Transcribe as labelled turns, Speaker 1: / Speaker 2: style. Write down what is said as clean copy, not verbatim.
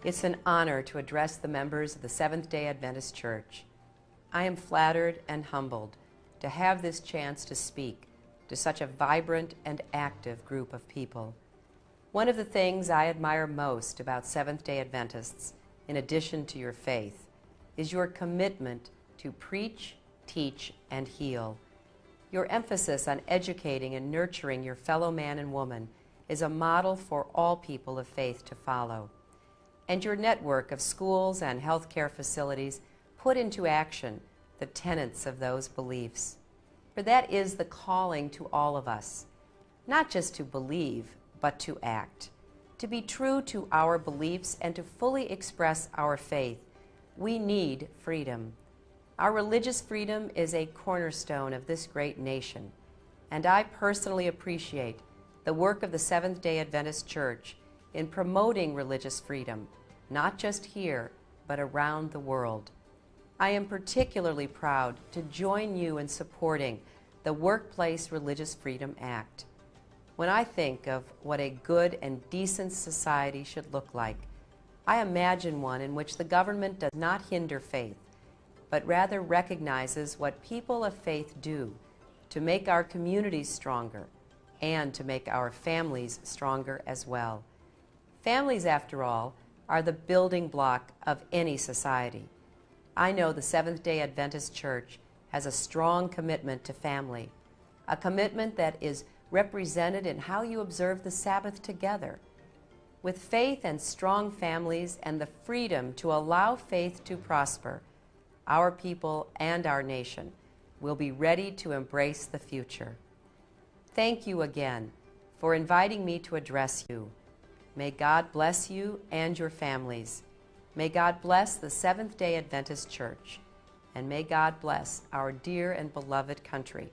Speaker 1: It's an honor to address the members of the Seventh-day Adventist Church. I am flattered and humbled to have this chance to speak to such a vibrant and active group of people. One of the things I admire most about Seventh-day Adventists, in addition to your faith, is your commitment to preach, teach, and heal. Your emphasis on educating and nurturing your fellow man and woman is a model for all people of faith to follow. And your network of schools and healthcare facilities put into action the tenets of those beliefs. For that is the calling to all of us, not just to believe, but to act. To be true to our beliefs and to fully express our faith, we need freedom. Our religious freedom is a cornerstone of this great nation, and I personally appreciate the work of the Seventh-day Adventist Church in promoting religious freedom, not just here, but around the world. I am particularly proud to join you in supporting the Workplace Religious Freedom Act. When I think of what a good and decent society should look like, I imagine one in which the government does not hinder faith, but rather recognizes what people of faith do to make our communities stronger and to make our families stronger as well. Families, after all, are the building block of any society. I know the Seventh-day Adventist Church has a strong commitment to family, a commitment that is represented in how you observe the Sabbath together. With faith and strong families and the freedom to allow faith to prosper, our people and our nation will be ready to embrace the future. Thank you again for inviting me to address you. May God bless you and your families. May God bless the Seventh-day Adventist Church. And may God bless our dear and beloved country